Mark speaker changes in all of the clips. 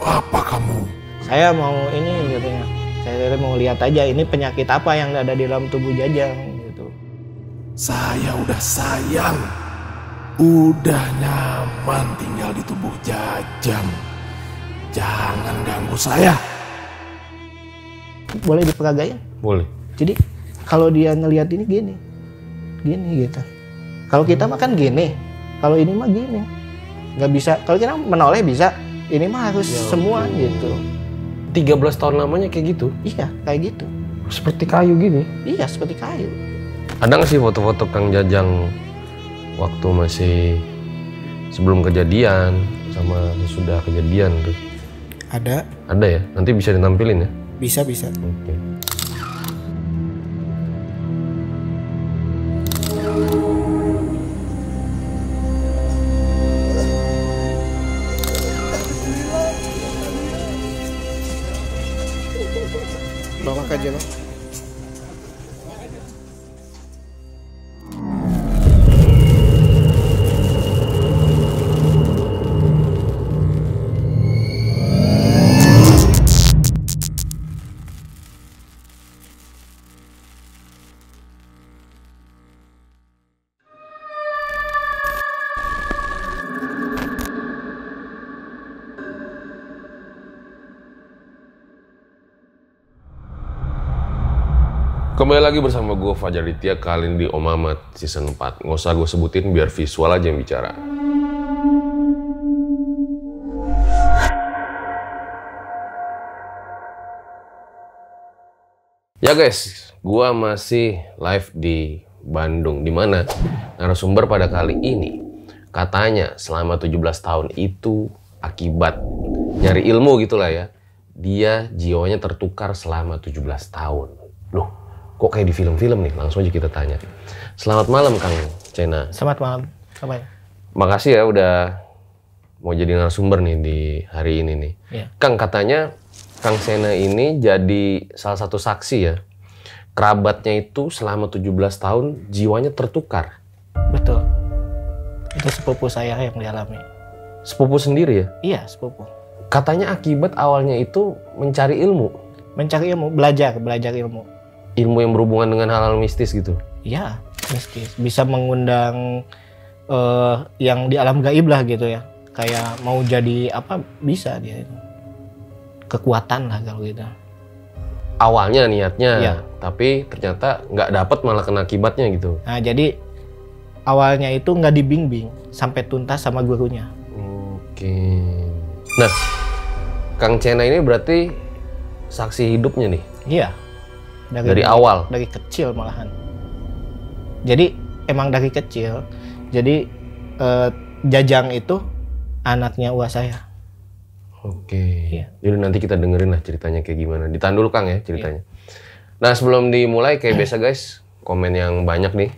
Speaker 1: apa kamu?
Speaker 2: Saya mau ini katanya. Saya mau lihat aja ini penyakit apa yang ada di dalam tubuh Jajang gitu.
Speaker 1: Saya udah sayang. Udah nyaman tinggal di tubuh Jajang. Jangan ganggu saya.
Speaker 2: Boleh diperagain?
Speaker 3: Boleh.
Speaker 2: Jadi kalau dia ngelihat ini gini gitu. Kalau kita mah kan gini, kalau ini mah gini. Nggak bisa, kalau kita menoleh bisa, ini mah harus semua gitu.
Speaker 3: 13 tahun lamanya kayak gitu?
Speaker 2: Iya, kayak gitu.
Speaker 3: Seperti kayu gini?
Speaker 2: Iya, seperti kayu.
Speaker 3: Ada nggak sih foto-foto Kang Jajang waktu masih sebelum kejadian sama sesudah kejadian tuh?
Speaker 2: Ada.
Speaker 3: Ada ya? Nanti bisa ditampilin ya?
Speaker 2: Bisa.
Speaker 3: Oke.
Speaker 2: Bawa aja, Bang.
Speaker 3: Kembali lagi bersama gue Fajar Ditya, kali ini di Om Mamat season 4. Nggak usah gue sebutin biar visual aja yang bicara. Ya guys, gue masih live di Bandung. Dimana narasumber pada kali ini katanya selama 17 tahun itu akibat nyari ilmu gitulah ya. Dia jiwanya tertukar selama 17 tahun. Loh, kok kayak di film-film nih? Langsung aja kita tanya. Selamat malam Kang Cena.
Speaker 2: Selamat malam. Apa ya?
Speaker 3: Makasih ya udah mau jadi narasumber nih di hari ini nih.
Speaker 2: Iya.
Speaker 3: Kang, katanya Kang Cena ini jadi salah satu saksi ya. Kerabatnya itu selama 17 tahun jiwanya tertukar.
Speaker 2: Betul. Itu sepupu saya yang dialami.
Speaker 3: Sepupu sendiri ya?
Speaker 2: Iya, sepupu.
Speaker 3: Katanya akibat awalnya itu mencari ilmu.
Speaker 2: Mencari ilmu, belajar ilmu.
Speaker 3: Ilmu yang berhubungan dengan hal-hal mistis gitu.
Speaker 2: Iya, mistis. Bisa mengundang yang di alam gaib lah gitu ya. Kayak mau jadi apa bisa dia itu. Kekuatan lah kalau gitu.
Speaker 3: Awalnya niatnya,
Speaker 2: Iya.
Speaker 3: tapi ternyata nggak dapet malah kena akibatnya gitu.
Speaker 2: Nah, jadi awalnya itu nggak dibimbing sampai tuntas sama gurunya.
Speaker 3: Oke. Nah, Kang Cena ini berarti saksi hidupnya nih?
Speaker 2: Iya.
Speaker 3: Dari awal?
Speaker 2: Dari kecil malahan. Jadi emang dari kecil. Jadi Jajang itu anaknya uas saya.
Speaker 3: Oke.
Speaker 2: Iya.
Speaker 3: Jadi nanti kita dengerin lah ceritanya kayak gimana. Ditahan dulu Kang ya ceritanya. Nah, sebelum dimulai kayak biasa guys, komen yang banyak nih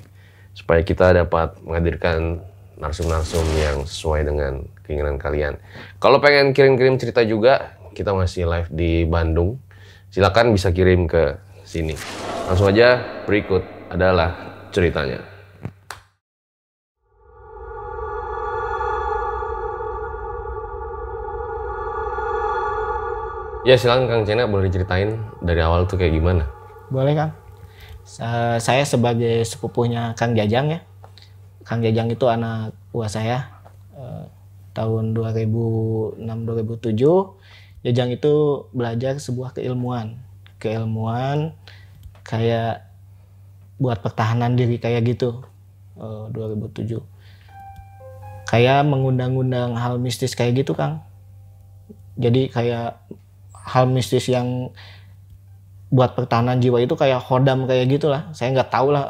Speaker 3: supaya kita dapat menghadirkan narsum-narsum yang sesuai dengan keinginan kalian. Kalau pengen kirim-kirim cerita juga, kita masih live di Bandung. Silakan bisa kirim ke sini. Langsung aja, berikut adalah ceritanya. Ya silakan Kang Cena, boleh diceritain dari awal tuh kayak gimana?
Speaker 2: Boleh Kang. Saya sebagai sepupunya Kang Jajang ya. Kang Jajang itu anak uas saya. Tahun 2006-2007. Jajang itu belajar sebuah keilmuan kayak buat pertahanan diri kayak gitu. 2007. Kayak mengundang-undang hal mistis kayak gitu Kang. Jadi kayak hal mistis yang buat pertahanan jiwa itu kayak hodam kayak gitulah. Saya nggak tahu lah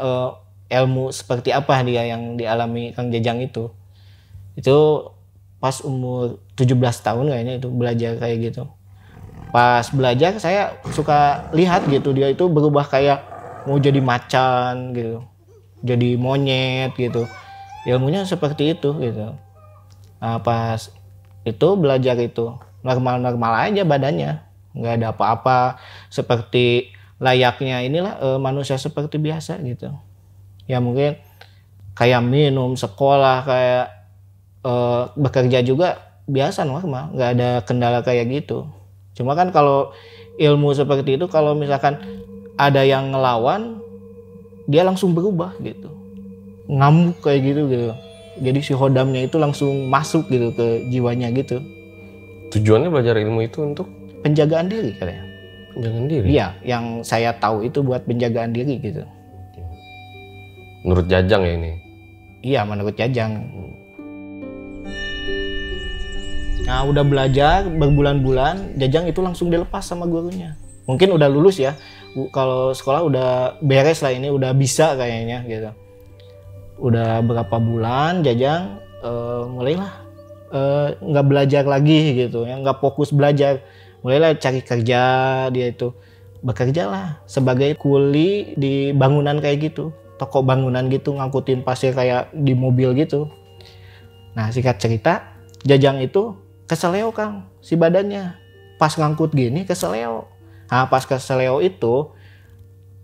Speaker 2: ilmu seperti apa dia yang dialami Kang Jajang itu. Itu pas umur 17 tahun kayaknya itu belajar kayak gitu. Pas belajar saya suka lihat gitu dia itu berubah kayak mau jadi macan gitu. Jadi monyet gitu. Ilmunya seperti itu gitu. Nah, pas itu belajar itu normal-normal aja badannya. Nggak ada apa-apa seperti layaknya inilah manusia seperti biasa gitu. Ya mungkin kayak minum, sekolah, kayak bekerja juga biasa normal, nggak ada kendala kayak gitu. Cuma kan kalau ilmu seperti itu kalau misalkan ada yang ngelawan, dia langsung berubah gitu, ngamuk kayak gitu. Jadi si Hodamnya itu langsung masuk gitu ke jiwanya gitu.
Speaker 3: Tujuannya belajar ilmu itu untuk
Speaker 2: Penjagaan diri katanya.
Speaker 3: penjagaan diri.
Speaker 2: Iya, yang saya tahu itu buat penjagaan diri gitu.
Speaker 3: Menurut Jajang ya ini.
Speaker 2: Iya, menurut Jajang. Nah, udah belajar berbulan-bulan, Jajang itu langsung dilepas sama gurunya. Mungkin udah lulus ya. Kalau sekolah udah beres lah ini, udah bisa kayaknya gitu. Udah berapa bulan Jajang mulailah nggak belajar lagi gitu ya, nggak fokus belajar. Mulailah cari kerja, dia itu bekerja lah sebagai kuli di bangunan kayak gitu, toko bangunan gitu, ngangkutin pasir kayak di mobil gitu. Nah, singkat cerita, Jajang itu keseleo Kang, si badannya pas ngangkut gini keseleo. Nah, pas keseleo itu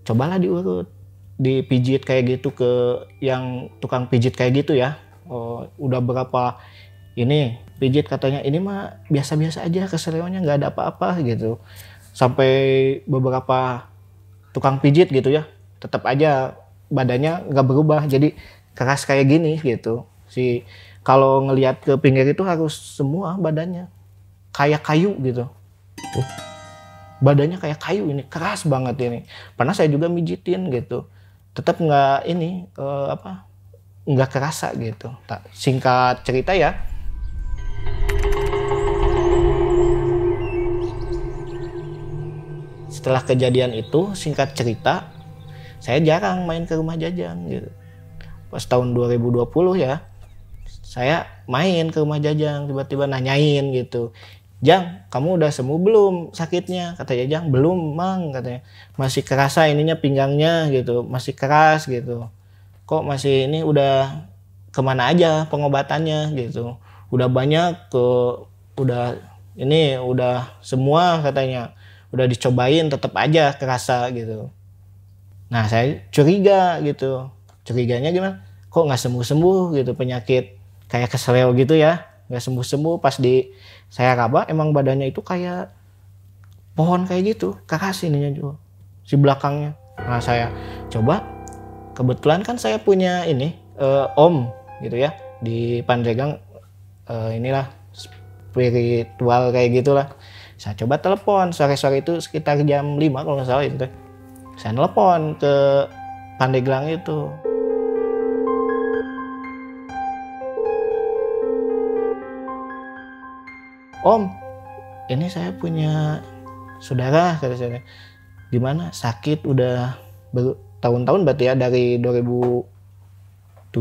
Speaker 2: cobalah diurut, dipijit kayak gitu ke yang tukang pijit kayak gitu ya. Udah berapa ini pijit, katanya ini mah biasa-biasa aja, keseleonya nggak ada apa-apa gitu. Sampai beberapa tukang pijit gitu ya, tetap aja badannya nggak berubah, jadi keras kayak gini gitu. Si kalau ngelihat ke pinggir itu harus semua badannya kayak kayu gitu. Badannya kayak kayu, ini keras banget ini. Pernah saya juga mijitin gitu, tetap nggak ini nggak kerasa gitu. Singkat cerita ya, setelah kejadian itu, singkat cerita, saya jarang main ke rumah Jajang gitu. Pas tahun 2020 ya, saya main ke rumah Jajang, tiba-tiba nanyain gitu, Jang, kamu udah sembuh belum sakitnya? Kata Jajang, belum Mang, katanya. Masih kerasa ininya pinggangnya gitu, masih keras gitu. Kok masih ini, udah kemana aja pengobatannya gitu. Udah banyak udah semua katanya. Udah dicobain tetap aja kerasa gitu. Nah, saya curiga gitu. Curiganya gimana? Kok nggak sembuh-sembuh gitu, penyakit kayak keseleo gitu ya. Nggak sembuh-sembuh. Pas saya raba, emang badannya itu kayak pohon kayak gitu. Keras ininya juga. Si belakangnya. Nah, saya coba. Kebetulan kan saya punya ini, om gitu ya. Di Pandeglang inilah spiritual kayak gitulah. Saya coba telepon sore-sore itu sekitar jam 5 kalau nggak salah itu. Saya telepon ke Pandeglang itu. Om, ini saya punya saudara, kata saya. Gimana? Sakit udah bertahun-tahun berarti ya, dari 2007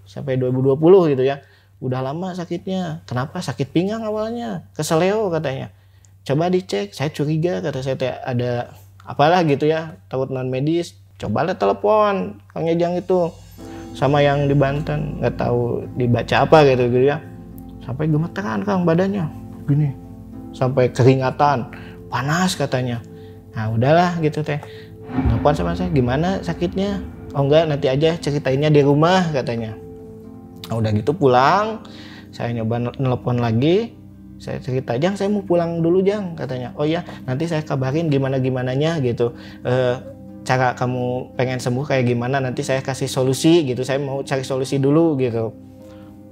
Speaker 2: sampai 2020 gitu ya. Udah lama sakitnya. Kenapa? Sakit pinggang awalnya, keseleo katanya. Coba dicek, saya curiga, kata saya ada apalah gitu ya, takut non medis. Cobalah telepon Kang Jajang itu sama yang di Banten, nggak tahu dibaca apa gitu ya. Sampai gemeteran Kang badannya, gini, sampai keringatan, panas katanya. Nah udahlah gitu teh. Telepon sama saya, gimana sakitnya? Oh enggak, nanti aja ceritainnya di rumah katanya. Nah, udah gitu pulang, saya nyoba nelpon lagi. Saya cerita, Jang saya mau pulang dulu Jang, katanya. Oh iya, nanti saya kabarin gimana-gimananya gitu. Cara kamu pengen sembuh kayak gimana, nanti saya kasih solusi gitu. Saya mau cari solusi dulu gitu.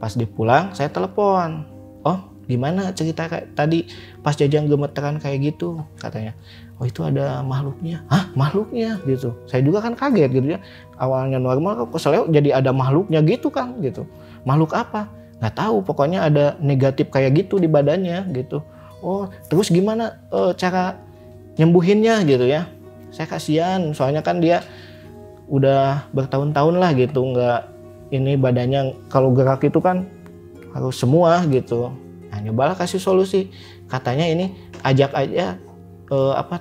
Speaker 2: Pas dipulang, saya telepon. Oh gimana cerita kayak tadi pas Jajang gemeteran kayak gitu, katanya. Oh itu ada makhluknya. Hah, makhluknya gitu. Saya juga kan kaget gitu ya. Awalnya normal kok keseleo jadi ada makhluknya gitu kan gitu. Makhluk apa? Nggak tahu, pokoknya ada negatif kayak gitu di badannya gitu. Oh terus gimana cara nyembuhinnya gitu ya. Saya kasihan, soalnya kan dia udah bertahun-tahun lah gitu, nggak ini badannya kalau gerak itu kan harus semua gitu. Nah nyobalah kasih solusi, katanya ini ajak aja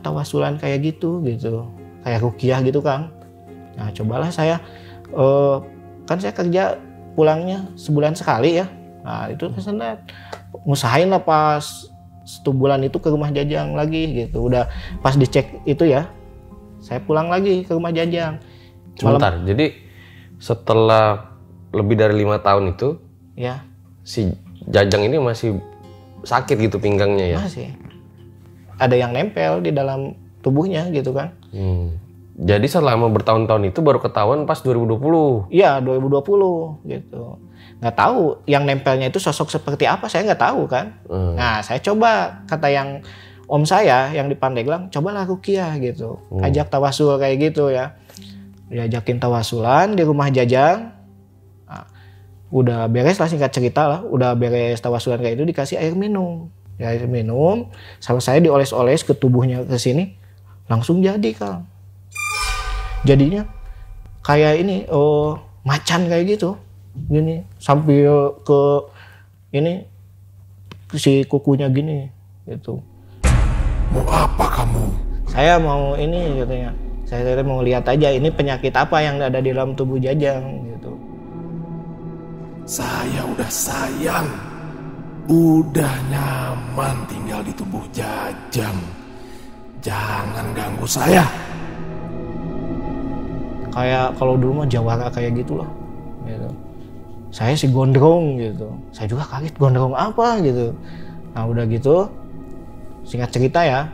Speaker 2: tawasulan kayak gitu, kayak ruqyah gitu Kang. Nah cobalah saya, kan saya kerja pulangnya sebulan sekali ya. Nah itu kesendat, ngusahain lah pas 1 bulan itu ke rumah Jajang lagi gitu. Udah pas dicek itu ya, saya pulang lagi ke rumah Jajang.
Speaker 3: Sebentar, jadi setelah lebih dari 5 tahun itu,
Speaker 2: ya,
Speaker 3: si Jajang ini masih sakit gitu pinggangnya ya?
Speaker 2: Masih. Ada yang nempel di dalam tubuhnya gitu kan.
Speaker 3: Jadi selama bertahun-tahun itu baru ketahuan pas 2020?
Speaker 2: Iya, 2020 gitu. Nggak tahu yang nempelnya itu sosok seperti apa, saya nggak tahu kan. Nah, saya coba, kata yang om saya yang di Pandeglang, cobalah ruqyah gitu. Ajak tawasul kayak gitu ya. Diajakin tawasulan di rumah Jajang. Nah, udah beres lah, singkat cerita lah. Udah beres tawasulan kayak itu, dikasih air minum. Ya, air minum, sama saya dioles-oles ke tubuhnya ke sini. Langsung jadi, Kang. Jadinya kayak ini, macan kayak gitu. Gini, sambil ke ini, si kukunya gini gitu.
Speaker 1: Mau apa kamu?
Speaker 2: Saya mau ini katanya. Saya mau lihat aja ini penyakit apa yang ada di dalam tubuh Jajang gitu.
Speaker 1: Saya udah sayang, udah nyaman tinggal di tubuh Jajang. Jangan ganggu saya.
Speaker 2: Kayak kalau dulu mah jawara kayak gitulah. Gitu. Saya si gondrong gitu. Saya juga kaget, gondrong apa gitu. Nah udah gitu, singkat cerita ya.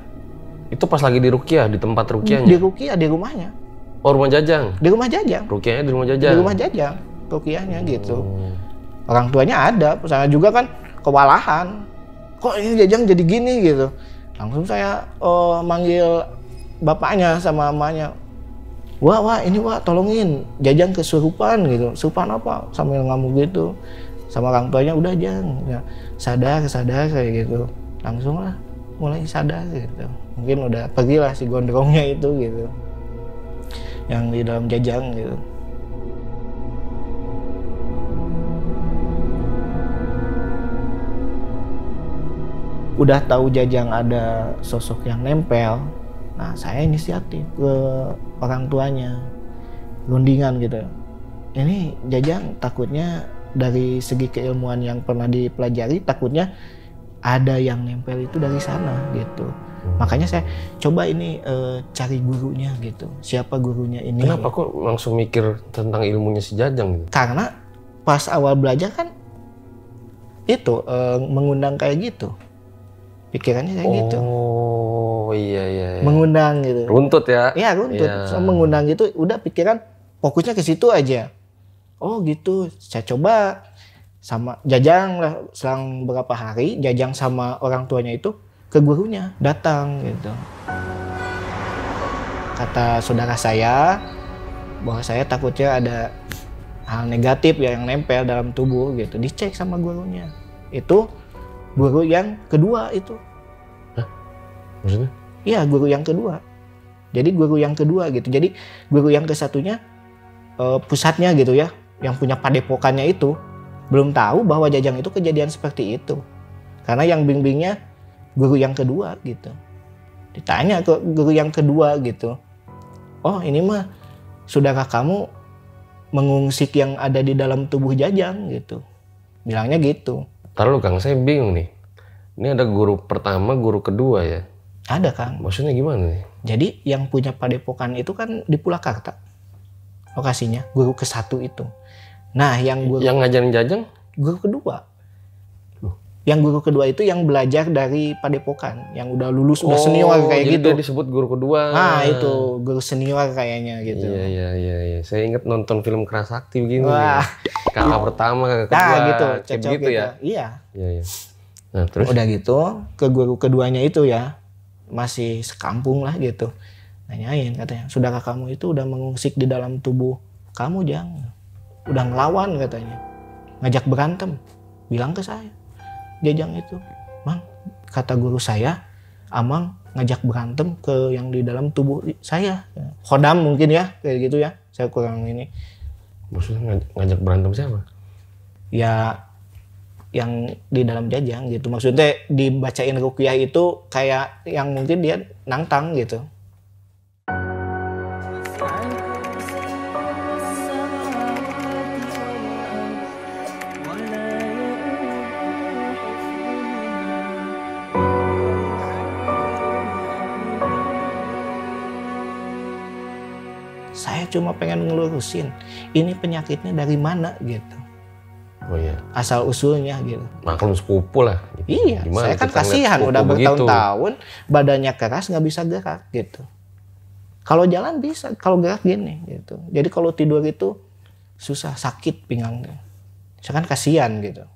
Speaker 3: Itu pas lagi di ruqyah, di tempat ruqyahnya?
Speaker 2: Di ruqyah, di rumahnya.
Speaker 3: Oh, rumah Jajang?
Speaker 2: Di rumah Jajang.
Speaker 3: Ruqyahnya di rumah Jajang?
Speaker 2: Di rumah Jajang, ruqyahnya gitu. Orang tuanya ada, saya juga kan kewalahan. Kok ini Jajang jadi gini gitu. Langsung saya manggil bapaknya sama mamanya. Wah, ini wah tolongin Jajang kesurupan gitu. Surupan apa? Sambil ngamuk gitu. Sama orang tuanya, udah Jang, ya, sadar kayak gitu. Langsung lah mulai sadar gitu. Mungkin udah pergilah si gondrongnya itu gitu. Yang di dalam Jajang gitu. Udah tahu Jajang ada sosok yang nempel. Nah, saya inisiatif ke orang tuanya. Rundingan gitu. Ini Jajang takutnya dari segi keilmuan yang pernah dipelajari, takutnya ada yang nempel itu dari sana gitu. Makanya saya coba ini cari gurunya gitu. Siapa gurunya ini?
Speaker 3: Kenapa kok langsung mikir tentang ilmunya si Jajang gitu?
Speaker 2: Karena pas awal belajar kan itu mengundang kayak gitu. Pikirannya kayak gitu.
Speaker 3: Oh iya.
Speaker 2: Mengundang gitu.
Speaker 3: Runtut ya?
Speaker 2: Iya runtut.
Speaker 3: Ya.
Speaker 2: So, mengundang gitu udah pikiran fokusnya ke situ aja. Oh gitu. Saya coba sama Jajang lah, selang beberapa hari Jajang sama orang tuanya itu ke gurunya datang gitu. Kata saudara saya bahwa saya takutnya ada hal negatif ya yang nempel dalam tubuh gitu. Dicek sama gurunya. Itu guru yang kedua itu.
Speaker 3: Hah? Maksudnya?
Speaker 2: Iya, guru yang kedua. Jadi guru yang kedua gitu. Jadi guru yang kesatunya pusatnya gitu ya, yang punya padepokannya itu belum tahu bahwa Jajang itu kejadian seperti itu. Karena yang bimbingnya guru yang kedua gitu. Ditanya ke guru yang kedua gitu. Oh, ini mah saudara kamu mengungsik yang ada di dalam tubuh Jajang gitu. Bilangnya gitu.
Speaker 3: Taruh Kang, saya bingung nih. Ini ada guru pertama, guru kedua ya?
Speaker 2: Ada Kang.
Speaker 3: Maksudnya gimana nih?
Speaker 2: Jadi yang punya padepokan itu kan di Purwakarta. Lokasinya, guru ke-1 itu. Nah, yang
Speaker 3: ngajarin Jajang?
Speaker 2: Guru kedua. Yang guru kedua itu yang belajar dari padepokan, yang udah lulus, udah senior kayak gitu.
Speaker 3: Jadi dia disebut guru kedua.
Speaker 2: Nah, itu guru senior kayaknya gitu.
Speaker 3: Iya. Saya ingat nonton film Kerasakti begini.
Speaker 2: Wah.
Speaker 3: Kakak pertama, kakak kedua.
Speaker 2: Nah, gitu,
Speaker 3: kayak
Speaker 2: cocok
Speaker 3: gitu ya.
Speaker 2: Iya.
Speaker 3: Iya. Nah, terus
Speaker 2: Udah gitu, ke guru keduanya itu ya, masih sekampung lah gitu. Nanyain katanya, saudara kamu itu udah mengungsik di dalam tubuh kamu, Jang. Udah ngelawan katanya. Ngajak berantem. Bilang ke saya. Jajang itu, Mang, kata guru saya, Amang ngajak berantem ke yang di dalam tubuh saya. Khodam mungkin ya, kayak gitu ya. Saya kurang ini.
Speaker 3: Maksudnya ngajak berantem siapa?
Speaker 2: Ya, yang di dalam Jajang gitu. Maksudnya dibacain ruqyah itu kayak yang mungkin dia nantang gitu. Saya cuma pengen ngelurusin ini penyakitnya dari mana gitu.
Speaker 3: Oh iya.
Speaker 2: asal usulnya gitu.
Speaker 3: Maklum sepupu lah. Gitu.
Speaker 2: Iya,
Speaker 3: Gimana
Speaker 2: saya kan
Speaker 3: kita ngeliat
Speaker 2: kasihan
Speaker 3: sepupu
Speaker 2: udah
Speaker 3: begitu?
Speaker 2: bertahun-tahun badannya keras nggak bisa gerak gitu. Kalau jalan bisa, kalau gerak gini gitu. Jadi kalau tidur itu susah, sakit pinggangnya. Saya kan kasihan gitu.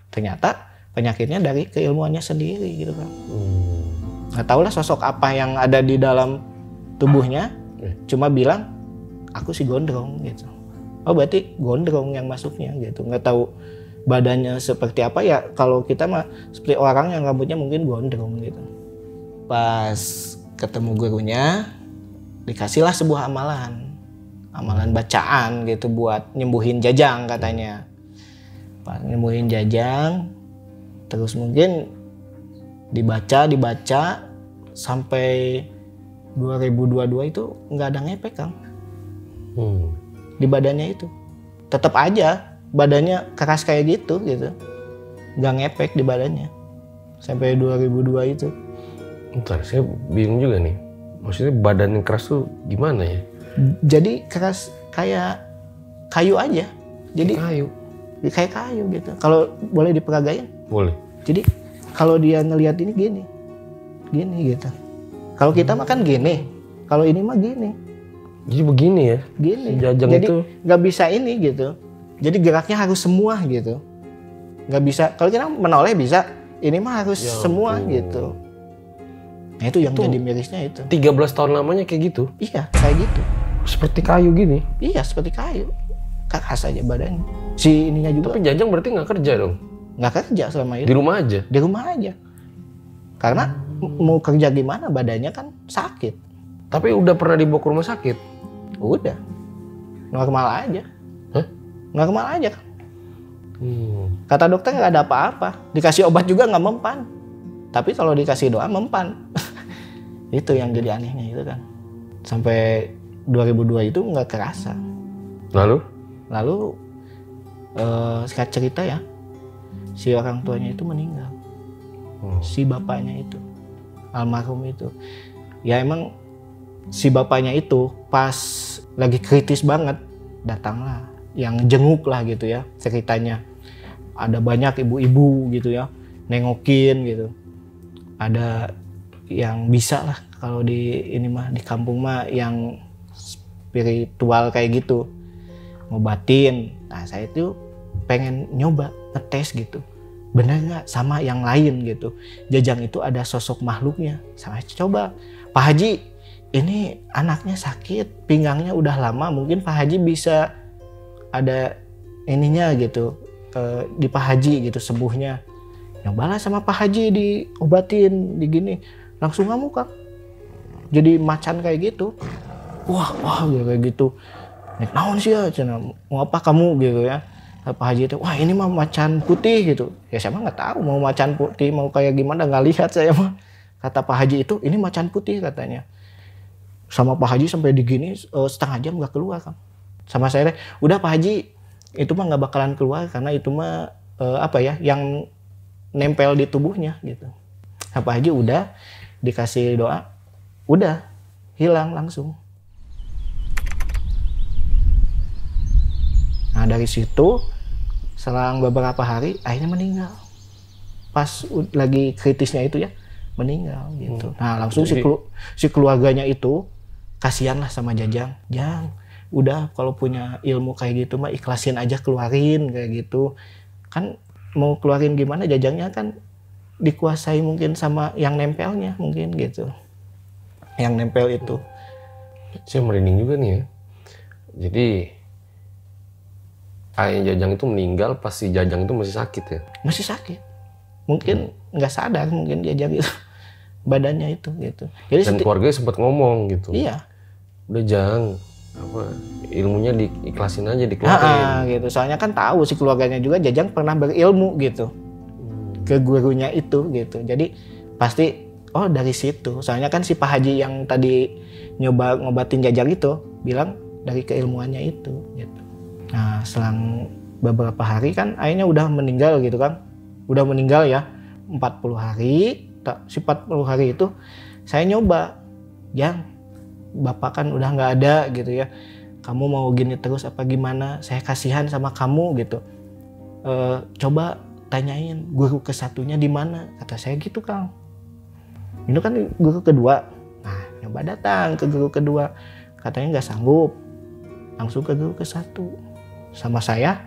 Speaker 2: Ternyata penyakitnya dari keilmuannya sendiri gitu kan. Nggak tahu lah sosok apa yang ada di dalam tubuhnya. Cuma bilang aku si gondrong gitu. Oh berarti gondrong yang masuknya gitu. Nggak tahu badannya seperti apa ya. Kalau kita mah seperti orang yang rambutnya mungkin gondrong gitu. Pas ketemu gurunya dikasihlah sebuah amalan bacaan gitu buat nyembuhin Jajang katanya. Pas nyembuhin Jajang terus mungkin dibaca sampai 2022 itu nggak ada ngepek Kang. Di badannya itu tetap aja badannya keras kayak gitu nggak ngepek di badannya sampai 2002 itu.
Speaker 3: Bentar, saya bingung juga nih. Maksudnya badan yang keras tuh gimana ya?
Speaker 2: Jadi keras kayak kayu aja. Jadi kayak kayu gitu. Kalau boleh diperagain?
Speaker 3: Boleh.
Speaker 2: Jadi kalau dia ngelihat ini gini gitu. Kalau kita mah kan gini. Kalau ini mah gini.
Speaker 3: Jadi begini ya?
Speaker 2: Gini.
Speaker 3: Si Jajang
Speaker 2: jadi
Speaker 3: itu
Speaker 2: nggak bisa ini gitu. Jadi geraknya harus semua gitu. Nggak bisa. Kalau kita menoleh bisa. Ini mah harus
Speaker 3: Ya
Speaker 2: semua
Speaker 3: ampun.
Speaker 2: gitu. Nah itu yang
Speaker 3: Itu
Speaker 2: jadi mirisnya itu.
Speaker 3: 13 tahun lamanya kayak gitu.
Speaker 2: Iya kayak gitu.
Speaker 3: Seperti kayu gini.
Speaker 2: Iya seperti kayu. Keras aja badannya. Si ininya juga
Speaker 3: Tapi Jajang berarti nggak kerja dong?
Speaker 2: nggak kerja selama
Speaker 3: Di
Speaker 2: itu.
Speaker 3: rumah aja?
Speaker 2: Di rumah aja. Karena mau kerja gimana badannya kan sakit.
Speaker 3: Tapi udah pernah dibawa ke rumah sakit?
Speaker 2: Udah. Normal aja.
Speaker 3: Hah?
Speaker 2: Normal aja kan. Kata dokter nggak ada apa-apa. Dikasih obat juga nggak mempan. Tapi kalau dikasih doa mempan. Itu yang jadi anehnya itu kan. Sampai 2002 itu nggak kerasa. Lalu singkat cerita ya, si orang tuanya itu meninggal. Si bapaknya itu, almarhum itu. Ya emang si bapaknya itu pas lagi kritis banget datanglah yang jenguk lah gitu ya ceritanya. Ada banyak ibu-ibu gitu ya nengokin gitu. Ada yang bisa lah kalau di ini mah di kampung mah yang spiritual kayak gitu ngobatin. Nah saya itu pengen nyoba ngetes gitu bener nggak sama yang lain gitu. Jajang itu ada sosok makhluknya. Saya coba Pak Haji ini anaknya sakit pinggangnya udah lama mungkin Pak Haji bisa ada ininya gitu di Pak Haji gitu sembuhnya. Nyobalah sama Pak Haji diobatin di gini langsung ngamuk Kang. Jadi macan kayak gitu. Wah kayak gitu. Nek naon sih ya cina mau apa kamu gitu ya. Pak Haji itu wah ini mah macan putih gitu. Ya saya mah nggak tahu mau macan putih mau kayak gimana nggak lihat saya mah. Kata Pak Haji itu ini macan putih katanya. Sama Pak Haji sampai digini setengah jam nggak keluar Kang. Sama saya udah Pak Haji itu mah nggak bakalan keluar karena itu mah apa ya yang nempel di tubuhnya gitu. Nah, Pak Haji udah dikasih doa, udah hilang langsung. Nah dari situ selang beberapa hari akhirnya meninggal. Pas lagi kritisnya itu ya meninggal gitu. Nah langsung si keluarganya itu kasihan lah sama Jajang. Jang, udah kalau punya ilmu kayak gitu mah ikhlasin aja keluarin kayak gitu. Kan mau keluarin gimana Jajangnya kan dikuasai mungkin sama yang nempelnya mungkin gitu. Yang nempel itu.
Speaker 3: Saya merinding juga nih ya. Jadi ayah Jajang itu meninggal pas si Jajang itu masih sakit ya?
Speaker 2: Masih sakit. Mungkin nggak sadar mungkin Jajang itu badannya itu gitu. Jadi
Speaker 3: dan keluarganya sempat ngomong gitu.
Speaker 2: Iya.
Speaker 3: Udah Jang, apa ilmunya diikhlasin aja dikeluarin.
Speaker 2: Gitu. Soalnya kan tahu si keluarganya juga Jajang pernah berilmu gitu. Ke gurunya itu gitu. Jadi pasti oh dari situ. Soalnya kan si Pak Haji yang tadi nyoba ngobatin Jajang itu bilang dari keilmuannya itu gitu. Nah, selang beberapa hari kan akhirnya udah meninggal gitu kan. Udah meninggal ya 40 hari. Si 40 hari itu saya nyoba. Jang, Bapak kan udah nggak ada gitu ya. Kamu mau gini terus apa gimana? Saya kasihan sama kamu gitu. coba tanyain guru ke-1-nya di mana, kata saya gitu Kang. Ini kan guru kedua. Nah, nyoba datang ke guru kedua, katanya nggak sanggup, langsung ke guru ke-1 sama saya.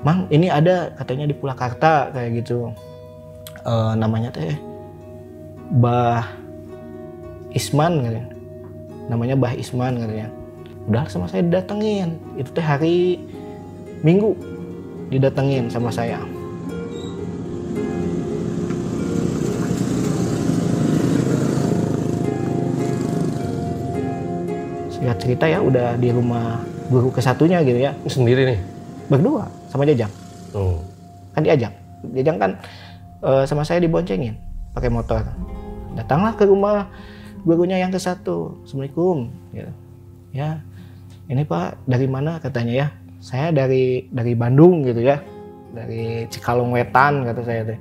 Speaker 2: Mang, ini ada katanya di Purwakarta kayak gitu, namanya teh Bah Isman katanya, namanya Bah Isman katanya. Udah sama saya didatengin, itu teh hari Minggu didatengin sama saya. Singkat cerita ya, udah di rumah guru ke-1-nya gitu ya.
Speaker 3: Sendiri nih?
Speaker 2: Berdua sama Jajang.
Speaker 3: Oh.
Speaker 2: Kan diajak. Jajang kan sama saya diboncengin pakai motor. Datanglah ke rumah gurunya yang ke-1. Assalamualaikum. Gitu. Ya, ini Pak dari mana katanya ya? Saya dari Bandung gitu ya. Dari Cikalong Wetan kata saya teh.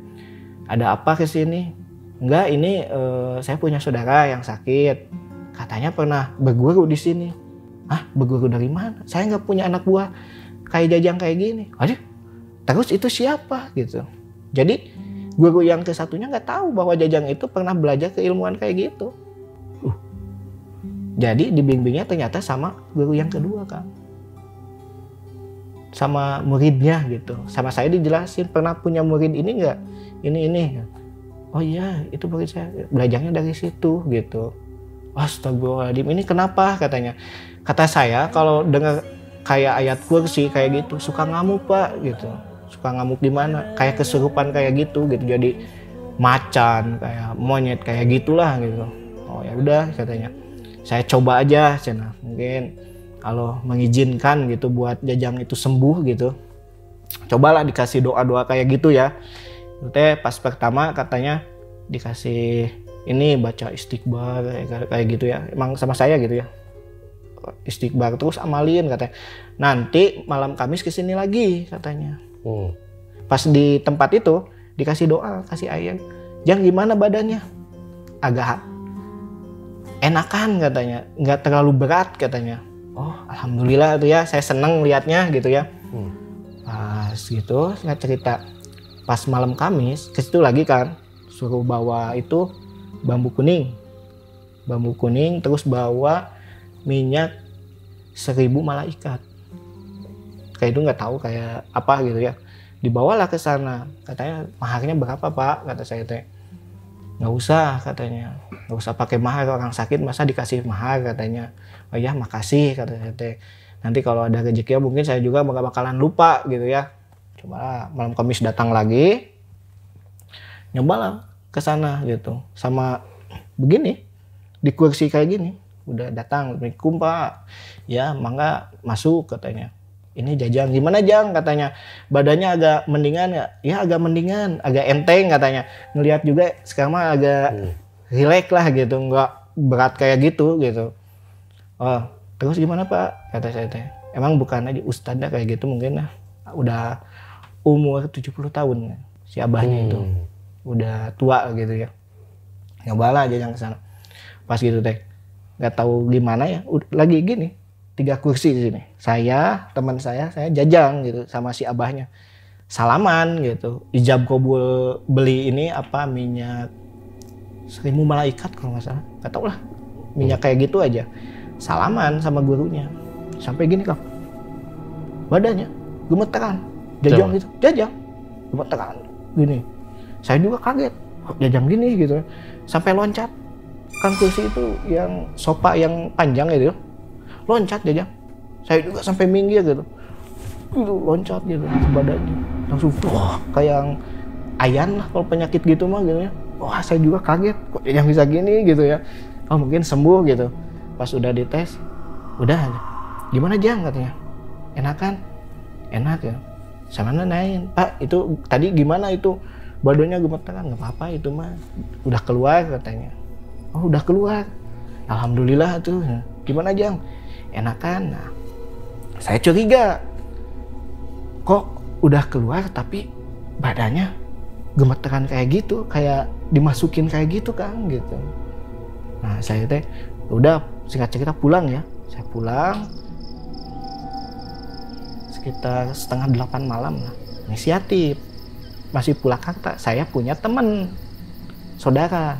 Speaker 2: Ada apa ke sini? Enggak, ini saya punya saudara yang sakit. Katanya pernah berguru di sini. Ah, berguru dari mana? Saya nggak punya anak buah kayak Jajang kayak gini. Aduh, terus itu siapa gitu. Jadi guru yang ke-1-nya nggak tahu bahwa Jajang itu pernah belajar keilmuan kayak gitu. Jadi dibimbingnya ternyata sama guru yang kedua Kang. Sama muridnya gitu. Sama saya dijelasin, pernah punya murid ini nggak? Ini. Oh iya, itu murid saya. Belajarnya dari situ gitu. Astagfirullahaladzim, ini kenapa katanya. Kata saya kalau dengar kayak ayat kursi kayak gitu suka ngamuk Pak gitu. Suka ngamuk di mana? Kayak kesurupan kayak gitu. Jadi macan, kayak monyet kayak gitulah gitu. Oh ya udah katanya. Saya coba aja cina. Mungkin kalau mengizinkan gitu buat Jajang itu sembuh gitu. Cobalah dikasih doa-doa kayak gitu ya. Itu pas pertama katanya dikasih ini baca istighbar kayak gitu ya. Emang sama saya gitu ya. Istighbar terus amalin katanya. Nanti malam Kamis kesini lagi katanya. Pas di tempat itu dikasih doa, kasih ayat. Jang gimana badannya? Agak enakan katanya. Nggak terlalu berat katanya. Oh alhamdulillah tuh ya. Saya seneng liatnya gitu ya. Pas gitu nggak cerita. Pas malam Kamis ke situ lagi kan. Suruh bawa itu bambu kuning terus bawa minyak 1000 malaikat. Kayak itu nggak tahu kayak apa gitu ya. Dibawalah ke sana. Katanya maharnya berapa Pak? Kata saya teh. Nggak usah katanya. Nggak usah pakai mahar, orang sakit masa dikasih mahar katanya. Oh ya makasih kata saya teh. Nanti kalau ada rezeki mungkin saya juga bakalan lupa gitu ya. Coba malam Kamis datang lagi. Nyobalah ke sana gitu. Sama begini di kursi kayak gini. Udah datang, Assalamualaikum Pak. Ya, mangga masuk katanya. Ini Jajang, gimana Jang katanya. Badannya agak mendingan nggak? Ya agak mendingan, agak enteng katanya. Ngelihat juga sekarang mah agak rileks lah gitu, nggak berat kayak gitu. Oh, terus gimana Pak? Kata saya teh. Emang bukan aja ustadznya kayak gitu mungkin lah. Udah umur 70 tahun si abahnya itu. Udah tua gitu ya. Nyobalah Jajang ke sana. Pas gitu teh. Nggak tahu gimana ya, lagi gini 3 kursi di sini. Saya, teman saya Jajang gitu sama si abahnya. Salaman gitu. Ijab kabul beli ini apa minyak 1000 malaikat kalau nggak salah. Nggak tahu lah. Minyak kayak gitu aja. Salaman sama gurunya. Sampai gini Kang. Badannya gemeteran. Jajang gitu. Jajang gemeteran gini. Saya juga kaget. Kok Jajang gini gitu. Sampai loncat. Kan kursi itu yang sofa yang panjang gitu. Loncat Jajang. Saya juga sampai minggir gitu. Itu loncat gitu badannya. Langsung wah kayak yang ayan lah kalau penyakit gitu mah gitu ya. Wah saya juga kaget. Kok Jajang bisa gini gitu ya. Oh mungkin sembuh gitu. Pas udah dites. Udah aja. Gimana Jang katanya. Enakan? Enak ya. Sama nanyain. Pak itu tadi gimana itu? Badannya gemeteran. Nggak apa-apa itu mah. Udah keluar katanya. Oh udah keluar. Alhamdulillah tuh. Gimana Jang? Enakan. Nah, saya curiga. Kok udah keluar tapi badannya gemeteran kayak gitu, kayak dimasukin kayak gitu Kang gitu. Nah saya teh udah singkat cerita pulang ya. Saya pulang sekitar 7:30 malam lah. inisiatif. Masih Purwakarta, saya punya teman saudara,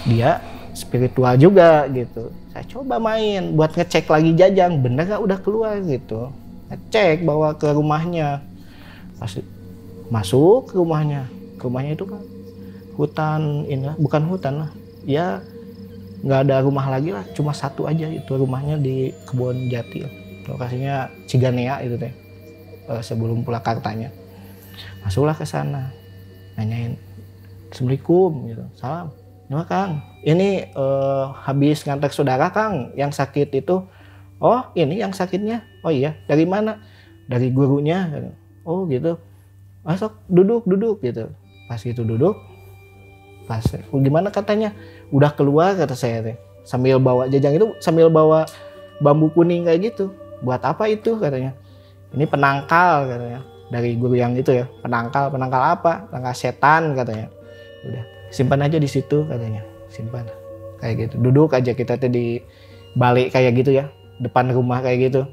Speaker 2: dia spiritual juga gitu. Saya coba main buat ngecek lagi Jajang bener gak udah keluar gitu, ngecek bawa ke rumahnya. Pas masuk ke rumahnya itu kan hutan, ini lah, bukan hutan lah ya, nggak ada rumah lagi lah, cuma satu aja itu rumahnya di Kebon Jati, lokasinya Ciganea itu teh, sebelum Purwakartanya. Masuklah ke sana, nanyain, Assalamualaikum gitu, salam, ya Kang, ini habis ngantar saudara Kang yang sakit itu. Oh ini yang sakitnya, oh iya, dari mana? Dari gurunya. Oh gitu, masuk duduk gitu. Pas gitu duduk, pas gimana katanya, udah keluar kata saya teh, sambil bawa Jajang itu, sambil bawa bambu kuning kayak gitu. Buat apa itu katanya? Ini penangkal katanya, dari guru yang itu ya. Penangkal apa? Penangkal setan katanya. Udah simpan aja di situ katanya, simpan kayak gitu. Duduk aja kita tuh di balik kayak gitu ya, depan rumah kayak gitu.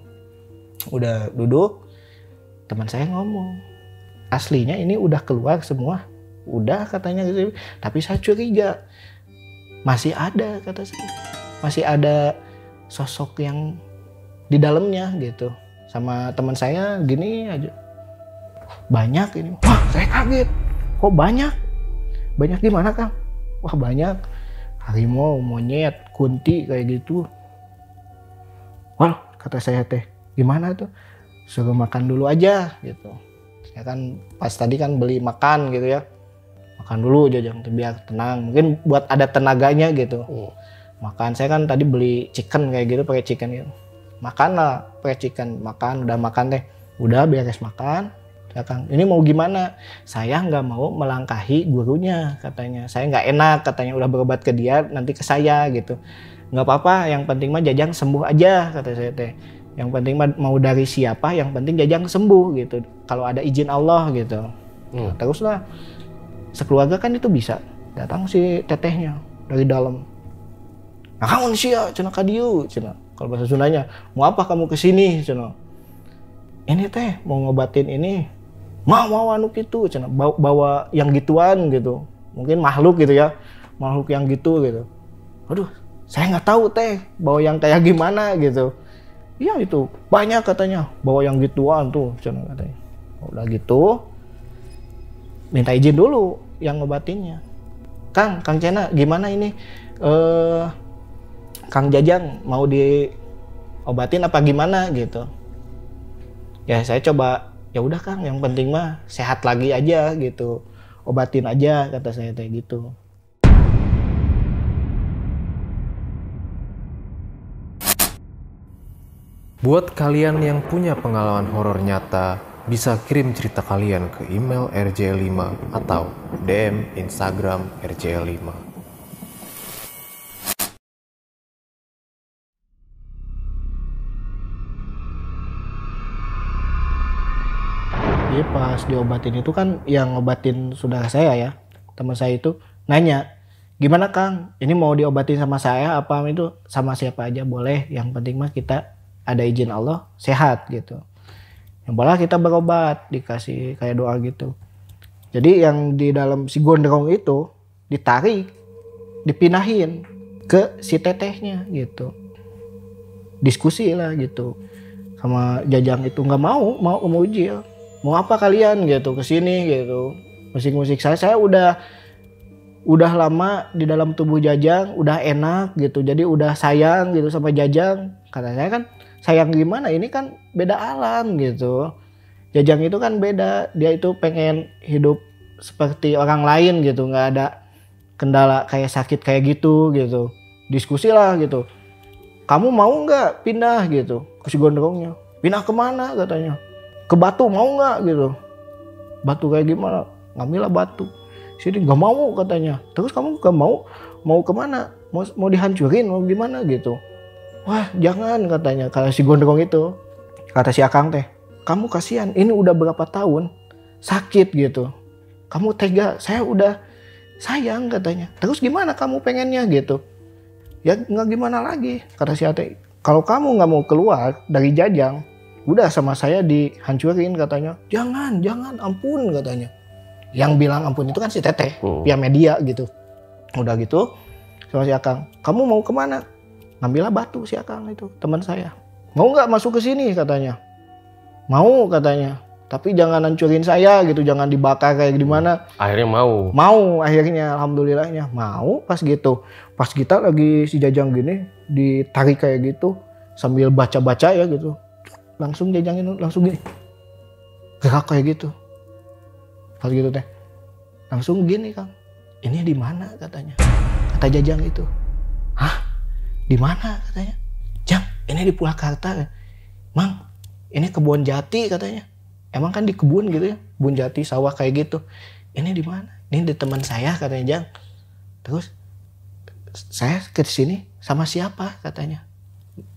Speaker 2: Udah duduk, teman saya ngomong, aslinya ini udah keluar semua, udah katanya gitu. Tapi saya curiga masih ada, kata saya, masih ada sosok yang di dalamnya gitu. Sama teman saya gini aja, banyak ini. Wah saya kaget, kok banyak gimana Kang? Wah banyak, harimau, monyet, kunti kayak gitu. Wah kata saya teh, gimana tuh? Suruh makan dulu aja gitu. Saya kan pas tadi kan beli makan gitu ya, makan dulu Jajang biar tenang, mungkin buat ada tenaganya gitu. Makan, saya kan tadi beli chicken kayak gitu, pakai chicken gitu. Makan lah pakai chicken, makan, udah makan teh, udah beres makan. Ya Kang, ini mau gimana? Saya nggak mau melangkahi gurunya katanya. Saya nggak enak katanya, udah berobat ke dia nanti ke saya gitu. Nggak apa-apa, yang penting mah Jajang sembuh aja kata saya teh. Yang penting mah mau dari siapa, yang penting Jajang sembuh gitu. Kalau ada izin Allah gitu. Nah, teruslah sekeluarga kan itu bisa. Datang si tetehnya dari dalam. Nah kamu sia, cenah kadiu, cenah. Kalau bahasa Sundanya, mau apa kamu kesini, cenah? Ini teh mau ngobatin ini. Mau anu gitu, cenah. Bawa yang gituan gitu. Mungkin makhluk gitu ya, makhluk yang gitu gitu. Aduh, saya nggak tahu teh bawa yang kayak gimana gitu. Iya itu banyak katanya bawa yang gituan tuh, cenah katanya. Udah gitu, minta izin dulu yang ngobatinnya. Kang Cena gimana ini? Kang Jajang mau diobatin apa gimana gitu. Ya saya coba, ya udah Kang, yang penting mah sehat lagi aja gitu. Obatin aja kata saya kayak gitu.
Speaker 4: Buat kalian yang punya pengalaman horor nyata, bisa kirim cerita kalian ke email rjl5 atau DM Instagram rjl5.
Speaker 2: Jadi pas diobatin itu kan yang ngobatin saudara saya ya, teman saya itu nanya, gimana Kang, ini mau diobatin sama saya apa itu sama siapa aja boleh, yang penting mah kita ada izin Allah sehat gitu. Yang boleh kita berobat, dikasih kayak doa gitu. Jadi yang di dalam si gondrong itu ditarik, dipindahin ke si tetehnya gitu. Diskusi lah gitu. Sama Jajang itu nggak mau ujil. Mau apa kalian gitu kesini gitu. Musik saya udah lama di dalam tubuh Jajang, udah enak gitu. Jadi udah sayang gitu sama Jajang. Kata saya kan sayang gimana, ini kan beda alam gitu. Jajang itu kan beda, dia itu pengen hidup seperti orang lain gitu, nggak ada kendala kayak sakit kayak gitu. Diskusi lah gitu. Kamu mau nggak pindah gitu ke si gondrongnya? Pindah kemana katanya? Ke Batu mau nggak gitu? Batu kayak gimana? Ngambil lah Batu. Sini nggak mau katanya. Terus kamu nggak mau kemana? Mau dihancurin? Mau gimana gitu? Wah jangan katanya. Kalau si gondrong itu, kata si Akang teh, kamu kasihan. Ini udah berapa tahun sakit gitu. Kamu tega. Saya udah sayang katanya. Terus gimana kamu pengennya gitu? Ya nggak gimana lagi. Kata si Ate, kalau kamu nggak mau keluar dari Jajang, Udah sama saya dihancurin katanya. Jangan, ampun katanya. Yang bilang ampun itu kan si Teteh, via media gitu. Udah gitu, sama si Akang, kamu mau kemana? Ngambillah batu si Akang itu, teman saya. Mau nggak masuk ke sini katanya? Mau katanya. Tapi jangan hancurin saya gitu, jangan dibakar kayak gimana.
Speaker 3: Akhirnya mau?
Speaker 2: Mau akhirnya, alhamdulillahnya. Mau pas gitu. Pas kita lagi si Jajang gini, ditarik kayak gitu, sambil baca-baca ya gitu. Langsung Jajangin langsung gini. Gerak kayak gitu. Pas gitu teh. Langsung gini Kang. Ini di mana katanya. Kata Jajang itu. Hah? Di mana katanya? Jang, ini di Purwakarta. Mang, ini kebun jati katanya. Emang kan di kebun gitu ya. Kebun jati, sawah kayak gitu. Ini di mana? Ini di teman saya katanya Jang. Terus saya ke sini sama siapa katanya.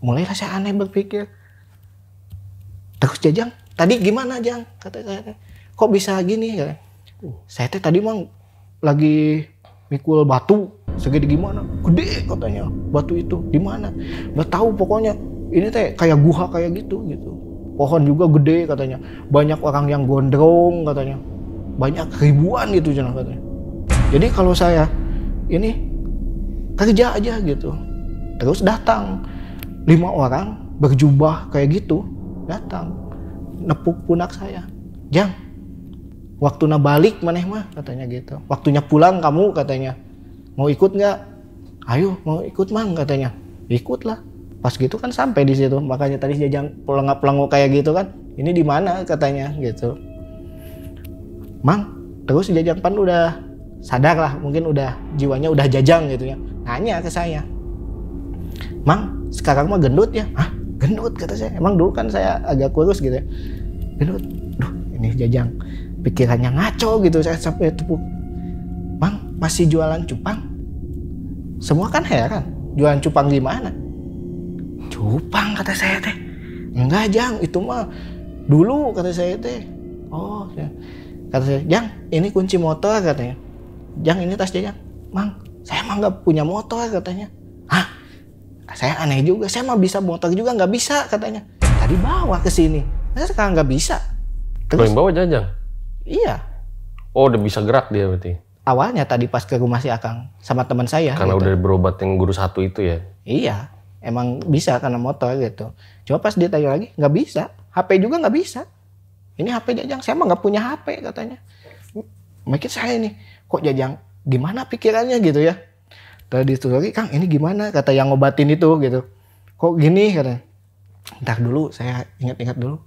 Speaker 2: Mulailah saya aneh berpikir. Terus Jajang, tadi gimana Jang? Kata saya, kok bisa gini? Kata. Saya tadi mang lagi mikul batu, segede gimana? Gede katanya, batu itu di mana? Nggak tahu pokoknya. Ini teh kayak guha kayak gitu. Pohon juga gede katanya. Banyak orang yang gondrong katanya. Banyak ribuan gitu katanya. Jadi kalau saya ini kerja aja gitu. Terus datang 5 orang berjubah kayak gitu. Datang nepuk pundak saya. Jang, waktunya balik maneh mah katanya gitu. Waktunya pulang kamu katanya. Mau ikut nggak? Ayo mau ikut mang katanya. Ikutlah. Pas gitu kan sampai di situ. Makanya tadi Jajang pelengok kayak gitu kan. Ini di mana katanya gitu. Mang, terus Jajang pan udah sadar lah. Mungkin udah jiwanya udah Jajang gitu ya. Nanya ke saya. Mang, sekarang mah gendut ya? Hah? Gendut kata saya. Emang dulu kan saya agak kurus gitu ya. Gendut. Duh, ini Jajang pikirannya ngaco gitu. Saya sampai tepuk. Mang, masih jualan cupang? Semua kan heran. Jualan cupang gimana? Cupang kata saya teh. Enggak Jang, itu mah dulu kata saya teh. Oh, kata saya, Jang, ini kunci motor katanya. Jang, ini tas Jajang. Mang, saya mah nggak punya motor katanya. Hah? Saya aneh juga, saya mah bisa motor juga nggak bisa katanya. Tadi bawa ke sini, saya sekarang nggak bisa.
Speaker 3: Terus yang bawa Jajang?
Speaker 2: Iya.
Speaker 3: Oh, udah bisa gerak dia berarti?
Speaker 2: Awalnya tadi pas ke rumah si Akang sama teman saya.
Speaker 3: Karena
Speaker 2: gitu.
Speaker 3: udah berobat yang guru 1 itu ya?
Speaker 2: Iya, emang bisa karena motor gitu. Cuma pas dia tanya lagi, nggak bisa. HP juga nggak bisa. Ini HP Jajang, saya mah nggak punya HP katanya. Mikir saya nih, kok Jajang gimana pikirannya gitu ya. Tadi itu lagi, Kang ini gimana? Kata yang ngobatin itu gitu. Kok gini? Kata. Ntar dulu, saya ingat-ingat dulu.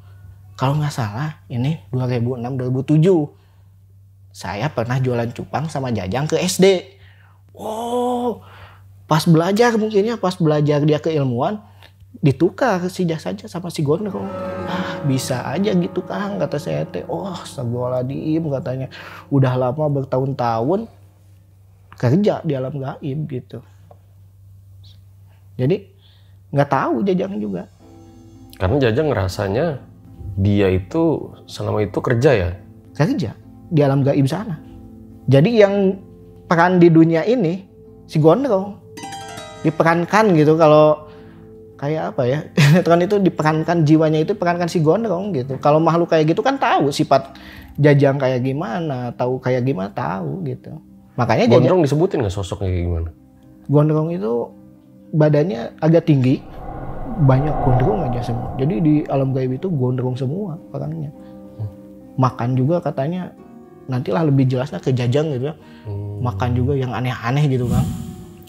Speaker 2: Kalau nggak salah, ini 2006-2007. Saya pernah jualan cupang sama Jajang ke SD. Oh, pas belajar mungkin ya, pas belajar dia keilmuan, ditukar si jasanya sama si gondrong. Ah, bisa aja gitu Kang, kata saya teh. Oh, astagfirullahaladzim katanya. Udah lama bertahun-tahun kerja di alam gaib gitu. Jadi nggak tahu Jajang juga.
Speaker 3: Karena Jajang ngerasanya dia itu selama itu kerja ya?
Speaker 2: Kerja di alam gaib sana. Jadi yang peran di dunia ini si gondrong diperankan gitu. Kalau kayak apa ya, kan itu diperankan, jiwanya itu perankan si gondrong gitu. Kalau makhluk kayak gitu kan tahu sifat Jajang kayak gimana, tahu kayak gimana, tahu gitu. Makanya
Speaker 3: Gondrong disebutin nggak sosoknya kayak gimana?
Speaker 2: Gondrong itu badannya agak tinggi, banyak gondrong aja semua. Jadi di alam gaib itu gondrong semua orangnya. Makan juga katanya, nantilah lebih jelasnya ke Jajang gitu ya. Makan juga yang aneh-aneh gitu kan.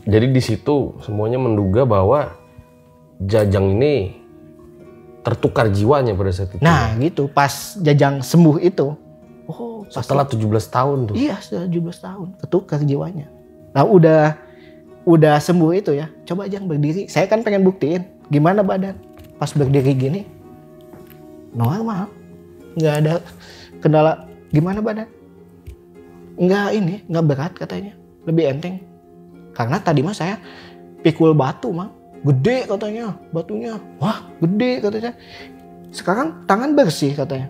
Speaker 3: Jadi di situ semuanya menduga bahwa Jajang ini tertukar jiwanya pada saat itu.
Speaker 2: Nah gitu, pas Jajang sembuh itu. Oh,
Speaker 3: setelah 17 tahun tuh.
Speaker 2: Iya, setelah 17 tahun ketukar jiwanya. Nah, udah sembuh itu ya. Coba Jang berdiri. Saya kan pengen buktiin gimana badan. Pas berdiri gini normal. Nggak ada kendala. Gimana badan? Nggak berat katanya. Lebih enteng. Karena tadi mah saya pikul batu mah. Gede katanya batunya. Wah, gede katanya. Sekarang tangan bersih katanya.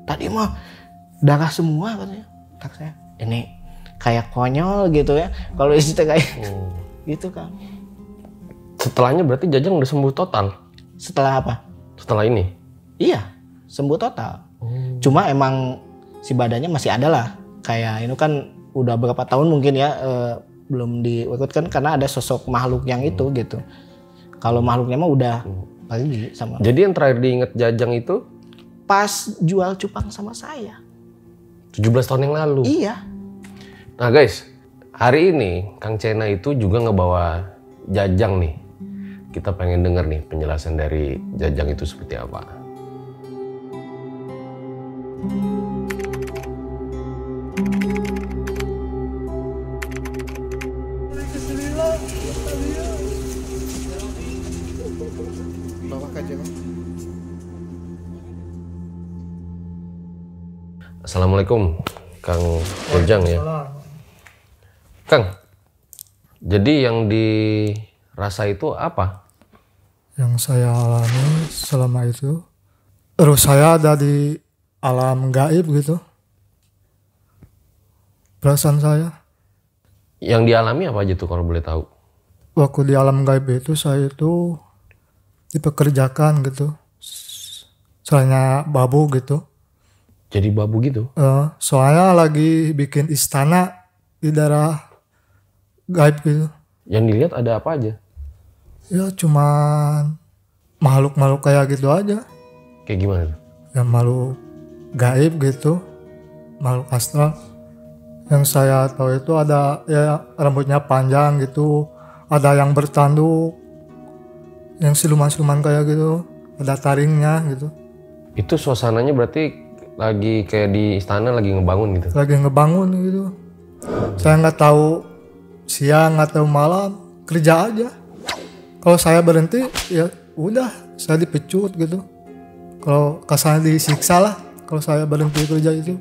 Speaker 2: Tadi mah darah semua katanya. Tak saya, ini kayak konyol gitu ya. Kalau istilah kayak gitu kan.
Speaker 3: Setelahnya berarti Jajang udah sembuh total?
Speaker 2: Setelah apa?
Speaker 3: Setelah ini?
Speaker 2: Iya, sembuh total. Cuma emang si badannya masih ada lah. Kayak ini kan udah berapa tahun mungkin ya belum diurut kan karena ada sosok makhluk yang itu gitu. Kalau makhluknya mah udah pergi sama.
Speaker 3: Jadi yang terakhir diinget Jajang itu
Speaker 2: Pas jual cupang sama saya.
Speaker 3: 17 tahun yang lalu.
Speaker 2: Iya.
Speaker 3: Nah guys, hari ini Kang Cena itu juga ngebawa Jajang nih. Kita pengen denger nih penjelasan dari Jajang itu seperti apa. Assalamualaikum Kang Jajang ya. Kang, jadi yang dirasa itu apa?
Speaker 5: Yang saya alami selama itu, terus saya ada di alam gaib gitu. Perasaan saya.
Speaker 3: Yang dialami apa aja tuh kalau boleh tahu?
Speaker 5: Waktu di alam gaib itu saya itu dipekerjakan gitu. Soalnya babu gitu.
Speaker 3: Jadi babu gitu?
Speaker 5: Soalnya lagi bikin istana di daerah gaib gitu.
Speaker 3: Yang dilihat ada apa aja?
Speaker 5: Ya cuman makhluk-makhluk kayak gitu aja.
Speaker 3: Kayak gimana tuh?
Speaker 5: Yang makhluk gaib gitu. Makhluk astral. Yang saya tahu itu ada ya rambutnya panjang gitu. Ada yang bertanduk. Yang siluman-siluman kayak gitu. Ada taringnya gitu.
Speaker 3: Itu suasananya berarti lagi kayak di istana lagi ngebangun gitu?
Speaker 5: Lagi ngebangun gitu. Saya nggak tahu siang atau malam, kerja aja. Kalau saya berhenti ya udah saya dipecut gitu. Kalau kasarnya disiksa lah kalau saya berhenti kerja itu.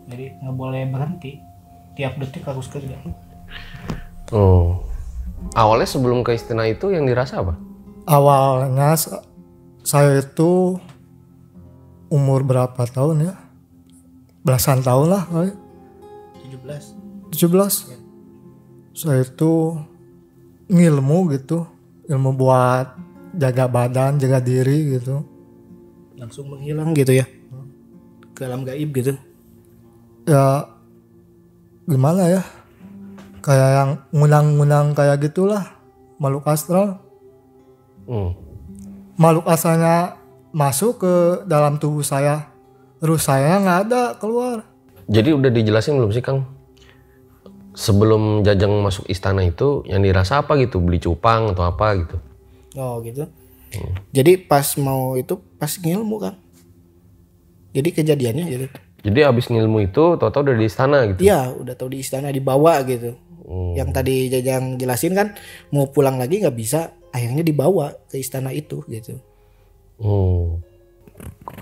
Speaker 2: Jadi nggak boleh berhenti. Tiap detik harus kerja.
Speaker 3: Oh. Awalnya sebelum ke istana itu yang dirasa apa?
Speaker 5: Awalnya saya itu umur berapa tahun ya? Belasan tahun lah kali. 17. Saya itu ngilmu gitu. Ilmu buat jaga badan, jaga diri gitu.
Speaker 2: Langsung menghilang gitu ya. Ke alam gaib gitu.
Speaker 5: Ya gimana ya? Kayak yang ngunang-ngunang kayak gitulah. Makhluk astral. Makhluk asalnya masuk ke dalam tubuh saya, terus saya nggak ada keluar.
Speaker 3: Jadi udah dijelasin belum sih Kang? Sebelum Jajang masuk istana itu yang dirasa apa gitu? Beli cupang atau apa gitu?
Speaker 2: Oh gitu. Jadi pas mau itu pas ngilmu kan. Jadi kejadiannya gitu.
Speaker 3: Jadi abis ngilmu itu tau-tau udah di istana gitu?
Speaker 2: Iya udah tahu di istana dibawa gitu. Yang tadi Jajang jelasin kan mau pulang lagi nggak bisa. Akhirnya dibawa ke istana itu gitu.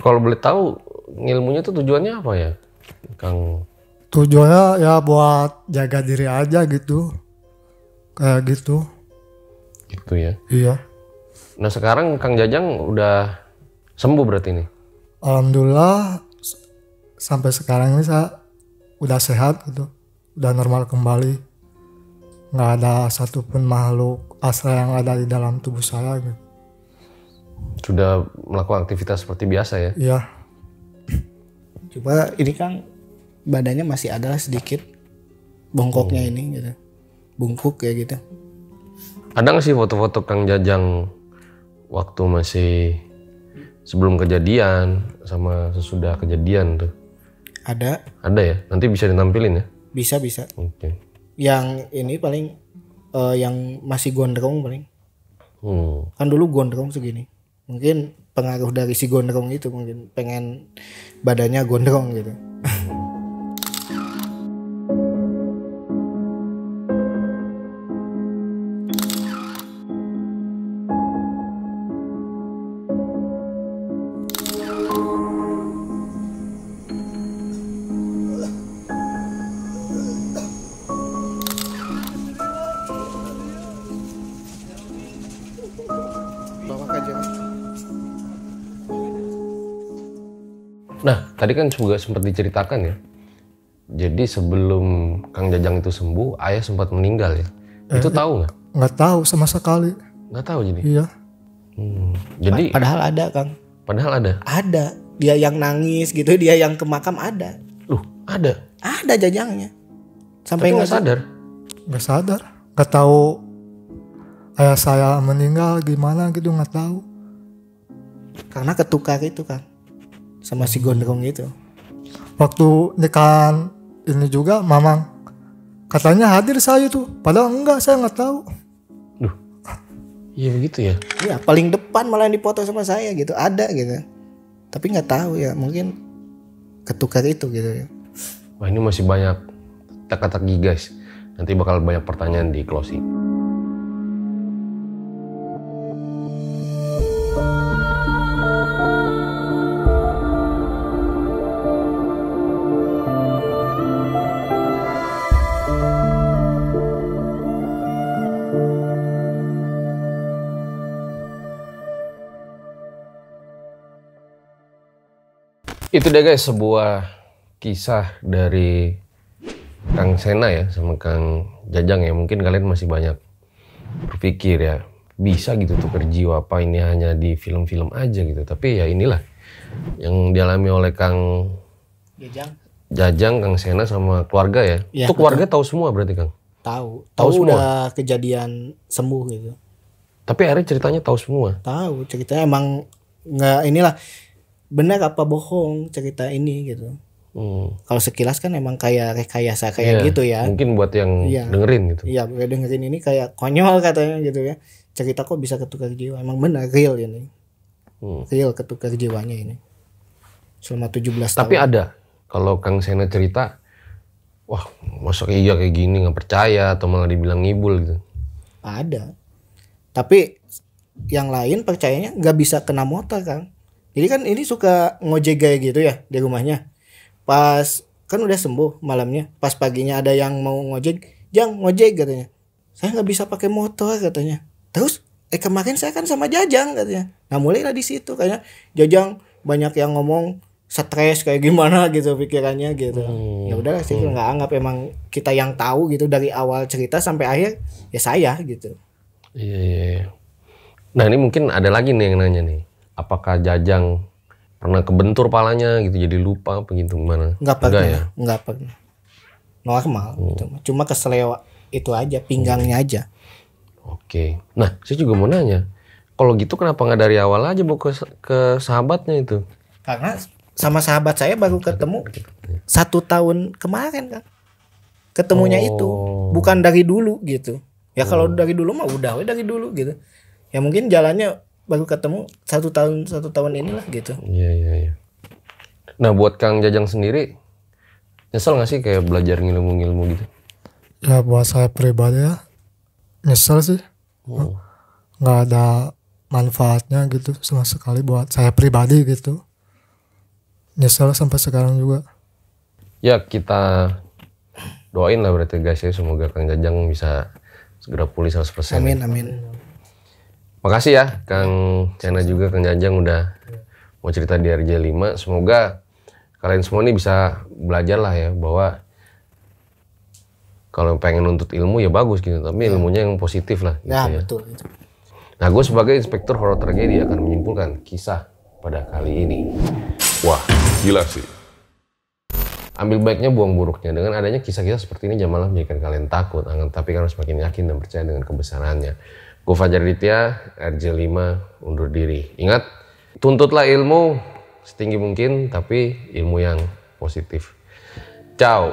Speaker 3: Kalau boleh tahu ngilmunya tuh tujuannya apa ya, Kang?
Speaker 5: Tujuannya ya buat jaga diri aja gitu, kayak gitu.
Speaker 3: Gitu ya?
Speaker 5: Iya.
Speaker 3: Nah sekarang Kang Jajang udah sembuh berarti nih?
Speaker 5: Alhamdulillah sampai sekarang ini saya udah sehat gitu, udah normal kembali. Nggak ada satupun makhluk astral yang ada di dalam tubuh saya gitu.
Speaker 3: Sudah melakukan aktivitas seperti biasa ya?
Speaker 5: Iya.
Speaker 2: Coba ini kan badannya masih ada sedikit bongkoknya ini gitu. Bungkuk kayak gitu.
Speaker 3: Ada nggak sih foto-foto Kang Jajang waktu masih sebelum kejadian sama sesudah kejadian tuh?
Speaker 2: Ada.
Speaker 3: Ada ya? Nanti bisa ditampilin ya?
Speaker 2: Bisa.
Speaker 3: Oke.
Speaker 2: Yang ini paling yang masih gondrong paling. Kan dulu gondrong segini. Mungkin pengaruh dari si gondrong itu mungkin pengen badannya gondrong gitu.
Speaker 3: Nah, tadi kan juga sempat diceritakan ya. Jadi sebelum Kang Jajang itu sembuh, ayah sempat meninggal ya. Itu tahu nggak?
Speaker 5: Nggak tahu sama sekali.
Speaker 3: Nggak tahu jadi.
Speaker 5: Iya.
Speaker 3: Jadi
Speaker 2: Padahal ada Kang.
Speaker 3: padahal ada.
Speaker 2: Ada. Dia yang nangis gitu, dia yang ke makam ada.
Speaker 3: Ada.
Speaker 2: Ada Jajangnya. Sampai
Speaker 3: Tapi nggak sadar.
Speaker 5: Nggak sadar, nggak tahu ayah saya meninggal gimana gitu, nggak tahu.
Speaker 2: Karena ketukar itu Kang. Sama si gondrong itu.
Speaker 5: Waktu nikahan ini juga mamang katanya hadir saya tuh, padahal enggak, saya nggak tahu.
Speaker 3: Iya begitu ya.
Speaker 2: Iya, paling depan malah yang dipoto sama saya gitu. Ada gitu. Tapi nggak tahu ya, mungkin ketukar itu gitu ya.
Speaker 3: Wah, ini masih banyak teka-teki guys. Nanti bakal banyak pertanyaan di closing. Itu deh guys, sebuah kisah dari Kang Sena ya sama Kang Jajang ya. Mungkin kalian masih banyak berpikir ya, bisa gitu tukar jiwa, apa ini hanya di film-film aja gitu. Tapi ya inilah yang dialami oleh Kang Jajang, Kang Sena sama keluarga ya.
Speaker 2: Ya,
Speaker 3: Itu keluarga tahu semua berarti Kang?
Speaker 2: Tahu
Speaker 3: semua?
Speaker 2: udah kejadian sembuh gitu.
Speaker 3: Tapi akhirnya ceritanya tahu semua?
Speaker 2: Tahu ceritanya, emang nggak inilah benar apa bohong cerita ini gitu. Kalau sekilas kan emang kayak rekayasa kayak
Speaker 3: Iya,
Speaker 2: gitu ya.
Speaker 3: mungkin buat yang
Speaker 2: Iya.
Speaker 3: dengerin gitu.
Speaker 2: Iya, gue dengerin ini kayak konyol katanya gitu ya. Cerita kok bisa ketukar jiwa. Emang benar real ini. Real ketukar jiwanya ini. Selama 17
Speaker 3: Tapi
Speaker 2: tahun.
Speaker 3: ada, kalau Kang Sena cerita, wah masa iya kayak gini, nggak percaya atau malah dibilang ngibul gitu.
Speaker 2: Ada. Tapi yang lain percayanya nggak bisa kena motor Kang. Jadi kan ini suka ngojek kayak gitu ya di rumahnya. Pas kan udah sembuh malamnya, pas paginya ada yang mau ngojek, "Jang, ngojek," katanya. "Saya nggak bisa pakai motor," katanya. Terus kemarin saya kan sama Jajang katanya. Nah mulailah di situ kayaknya Jajang banyak yang ngomong stres kayak gimana gitu pikirannya gitu. Ya udahlah sih, nggak anggap, emang kita yang tahu gitu dari awal cerita sampai akhir ya saya gitu.
Speaker 3: Iya. Nah ini mungkin ada lagi nih yang nanya nih, apakah Jajang pernah kebentur palanya gitu jadi lupa apa gitu gimana?
Speaker 2: Nggak pernah,
Speaker 3: ya?
Speaker 2: nggak pernah. Normal gitu. Cuma keseleo itu aja, pinggangnya aja.
Speaker 3: Oke. Nah saya juga mau nanya, kalau gitu kenapa nggak dari awal aja bawa ke sahabatnya itu?
Speaker 2: Karena sama sahabat saya baru ketemu 1 tahun kemarin Kang. Ketemunya itu bukan dari dulu gitu. Ya kalau dari dulu mah udah dari dulu gitu. Ya mungkin jalannya baru ketemu 1 tahun inilah gitu.
Speaker 3: Iya. Nah buat Kang Jajang sendiri, nyesel nggak sih kayak belajar ngilmu-ngilmu gitu?
Speaker 5: Ya buat saya pribadi ya nyesel sih, nggak ada manfaatnya gitu sama sekali buat saya pribadi gitu. Nyesel sampai sekarang juga.
Speaker 3: Ya kita doain lah berarti guys ya, semoga Kang Jajang bisa segera pulih 100%.
Speaker 2: Amin.
Speaker 3: Makasih ya Kang Sena juga Kang Jajang udah mau cerita di RJ5. Semoga kalian semua nih bisa belajar lah ya, bahwa kalau pengen nuntut ilmu ya bagus gitu, tapi ilmunya yang positif lah gitu
Speaker 2: Ya,
Speaker 3: ya.
Speaker 2: betul.
Speaker 3: Nah gue sebagai inspektur horor tragedi akan menyimpulkan kisah pada kali ini. Wah gila sih. Ambil baiknya, buang buruknya. Dengan adanya kisah-kisah seperti ini jangan malah menjadikan kalian takut, tapi kalian harus makin yakin dan percaya dengan kebesarannya. Gue Fajar Ditya, RJ5 undur diri. Ingat, tuntutlah ilmu setinggi mungkin, tapi ilmu yang positif. Ciao.